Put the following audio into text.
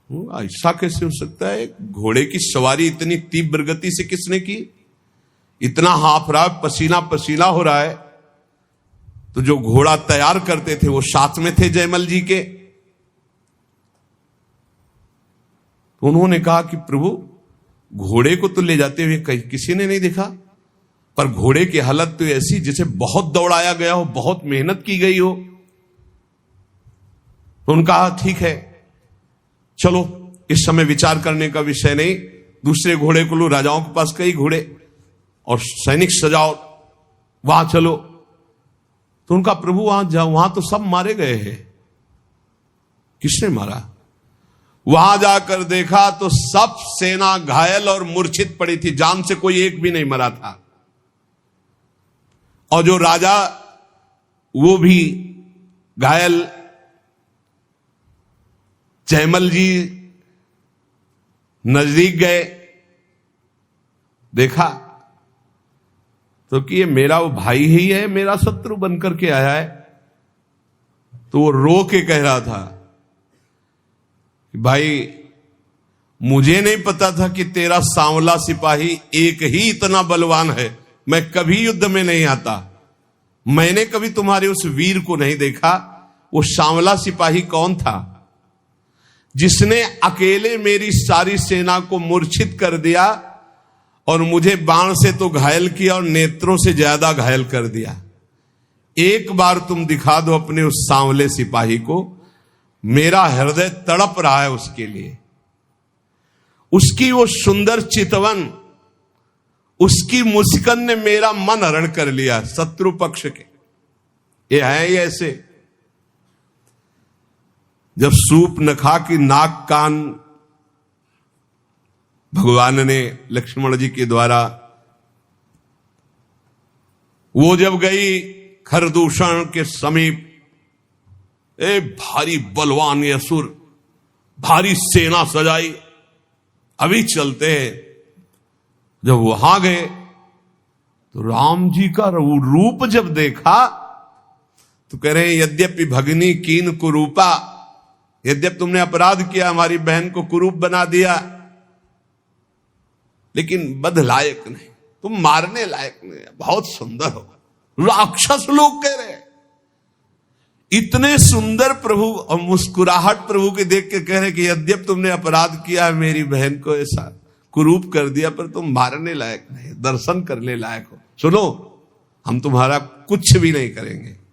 ऐसा कैसे हो सकता है? घोड़े की सवारी इतनी तीव्र गति से किसने की? इतना हाफ रहा, पसीना पसीना हो रहा है। तो जो घोड़ा तैयार करते थे वो साथ में थे जयमल जी के। तो उन्होंने कहा कि प्रभु, घोड़े को तो ले जाते हुए किसी ने नहीं देखा, पर घोड़े की हालत तो ऐसी जैसे बहुत दौड़ाया गया हो, बहुत मेहनत की गई हो। तो उनका कहा ठीक है, चलो इस समय विचार करने का विषय नहीं, दूसरे घोड़े को लो, राजाओं के पास कई घोड़े और सैनिक सजाओ, वहां चलो। तो उनका प्रभु वहां जाओ, वहां तो सब मारे गए हैं। किसने मारा? वहां जाकर देखा तो सब सेना घायल और मूर्छित पड़ी थी, जान से कोई एक भी नहीं मरा था। और जो राजा वो भी घायल। जयमल जी नजदीक गए, देखा तो कि ये मेरा वो भाई ही है, मेरा शत्रु बनकर के आया है। तो वो रो के कह रहा था, भाई मुझे नहीं पता था कि तेरा सांवला सिपाही एक ही इतना बलवान है। मैं कभी युद्ध में नहीं आता, मैंने कभी तुम्हारे उस वीर को नहीं देखा। वो सांवला सिपाही कौन था? जिसने अकेले मेरी सारी सेना को मूर्छित कर दिया और मुझे बाण से तो घायल किया और नेत्रों से ज्यादा घायल कर दिया। एक बार तुम दिखा दो अपने उस सांवले सिपाही को, मेरा हृदय तड़प रहा है उसके लिए। उसकी वो सुंदर चितवन, उसकी मुस्कान ने मेरा मन हरण कर लिया। शत्रु पक्ष के ये है ही ऐसे, जब सूप नखा की नाक कान भगवान ने लक्ष्मण जी के द्वारा, वो जब गई खरदूषण के समीप, भारी बलवान ये असुर, भारी सेना सजाई, अभी चलते हैं। जब वहां गए तो राम जी का रूप जब देखा तो कह रहे, यद्यपि भगनी कीन कुरूपा, यद्यपि तुमने अपराध किया, हमारी बहन को कुरूप बना दिया, लेकिन बध लायक नहीं, तुम मारने लायक नहीं, बहुत सुंदर हो। राक्षस लोग कह रहे, इतने सुंदर प्रभु, और मुस्कुराहट प्रभु के देख के कह रहे कि यद्यपि तुमने अपराध किया, मेरी बहन को ऐसा कुरूप कर दिया, पर तुम मारने लायक नहीं, दर्शन करने लायक हो। सुनो, हम तुम्हारा कुछ भी नहीं करेंगे।